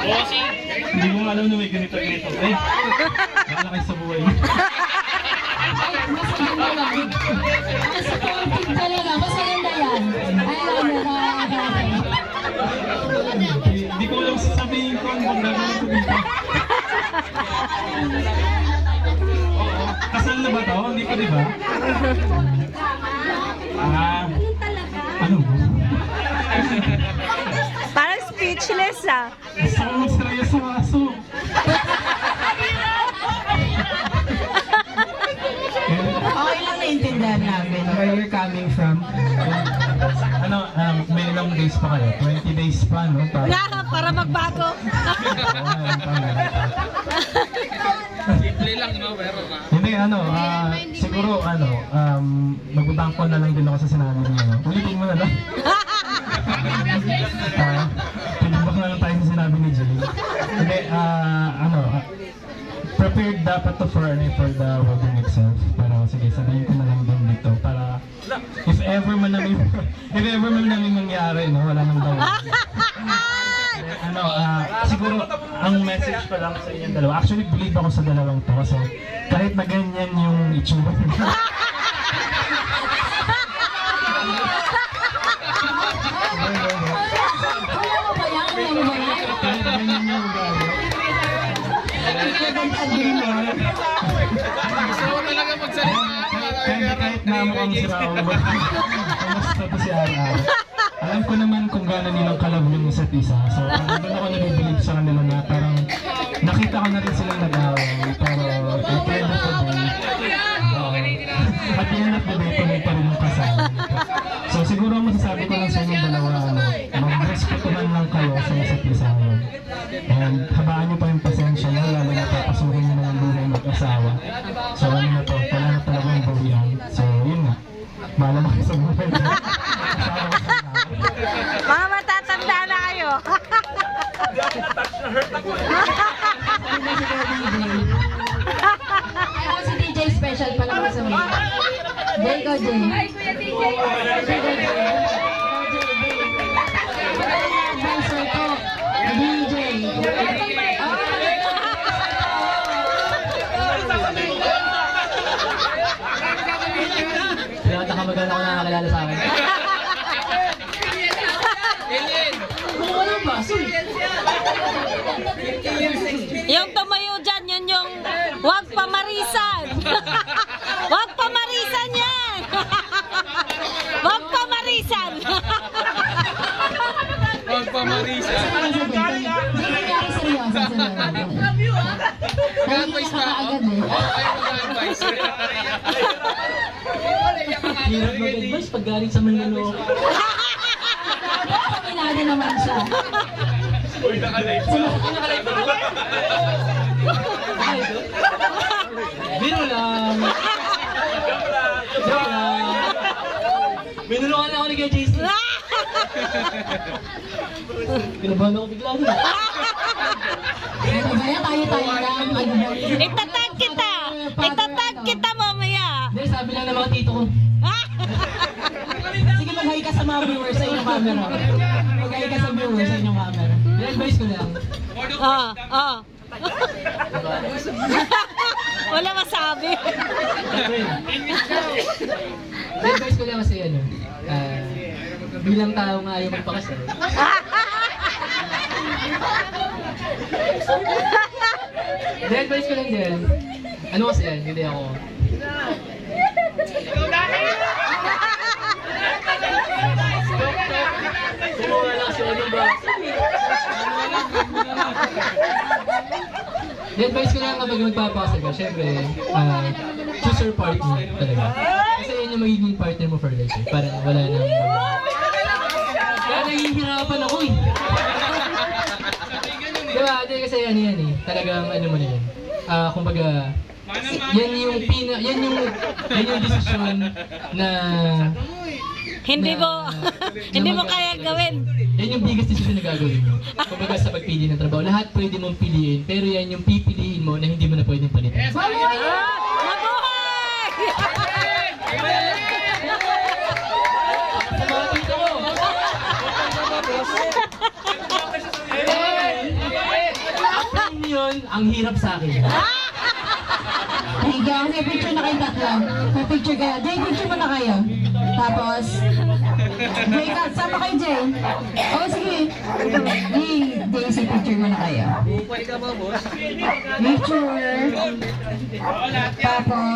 Hindi mo alam na may ganito-ganito. Eh, wala kayo sa buhay. Mas maganda lang. Mas supportive talaga. Mas maganda yan. Alam mo na. Hindi ko alam sasabihin ko ang gagawin ko dito. Kasal na ba to? Hindi ko, di ba? Ano mo? Parang speechless ah. Gusto ko magsaraya sa aso. Okay lang naintindihan namin where you're coming from. Ano, may ilang days pa kayo? 20 days pa, no? Para magbago. Simple lang, no? Pero Hindi, siguro, magbabangko na lang din ako sa sinabi niya, no? Ulitin mo na lang. Pinabak na lang tayo sa sinabi ni Jay. Hindi, prepared dapat to for the wedding itself. Pero sige, sabihin ko na lang din dito para if ever man namin mangyari, no? Wala nang daw. Siguro ang message ko lang sa inyong dalawa. Actually, believe ako sa dalawang to kasi kahit na ganyan yung itsura nila. Kahit ganyan yung ugali. gusto ko talaga magsalita. Kahit na mukhang siraw, kamusta to si Ara? Alam ko naman kung gano'n nilang kalab yung isa't isa. So, doon ako nabibilib sa kanila na parang nakita ko na rin silang nag-away. Pero, at the end of the day, tuloy pa rin yung kasama. So, siguro masasabi ko lang sa inyong dalawa, mag-respetuhan lang kayo sa isa't isa ngayon. And habaan nyo pa yung pasensya nyo, lalo na papasukin nyo na ng buhay mag-asawa. So, ano na to, wala na talagang bawian. So, yun nga. Bahala na kayo sa buhay nyo. Mga matatanda na kayo. Ako si DJ special pala ko sa mga. Jay ko, Jay. Hi, Kuya DJ. Advisor ko, DJ. Kaya ka maganda ko nakakalala sa akin. Yung tumayo dyan, yun yung wag pamarisan. Wag pamarisan yan. Wag pamarisan. Huwag pa Marisa. Mag-advise na ako. Ayaw mag-advise. Hirap mag-advise pag galing sa Manloloko. Pinado naman siya. Uy, nakalive pa. Biro lang. Joke lang. Binulungan ako ni Kuya JC. Pinabahan ako bigla doon. Ano ba yan? Tayo-tayo lang. Itatag kita. Itatag kita mamaya. Hindi, sabi lang ng mga tito ko. Sige, mag-hi ka sa mga viewers sa inyong camera. Mag-hi ka sa viewers sa inyong camera. I-advise ko lang. Wala masabi. I-advise ko lang kasi bilang tao nga ayaw magpakasal. I-advise ko lang din. Ano kasi yan? Hindi ako. Kumuha lang kasi ano ba? I-advise ko lang kapag magpapakasal ka, syempre, choose your partner talaga. Kasi yun yung magiging partner mo for life eh. Parang wala nang kaya nahihirapan ako eh. Diba? Hindi kasi ano yan eh. Talagang ano mo na yan. Kumbaga, yan yung desisyon na Hindi mo kaya gawin. Yan yung biggest decision na gagawin mo. Kumbaga sa pagpili ng trabaho, lahat pwede mong piliin, pero yan yung pipiliin mo na hindi mo na pwedeng palitan. Mabuhay! Sa mga tito ko! ngayon, ang hirap sa akin. Higa, may picture na kayo tatlo. May picture kayo. Jay, picture mo na kayo. Tapos, Jay, sama kayo, Jay. Oh, sige. Daisy, picture mo na kayo. Picture. Tapos,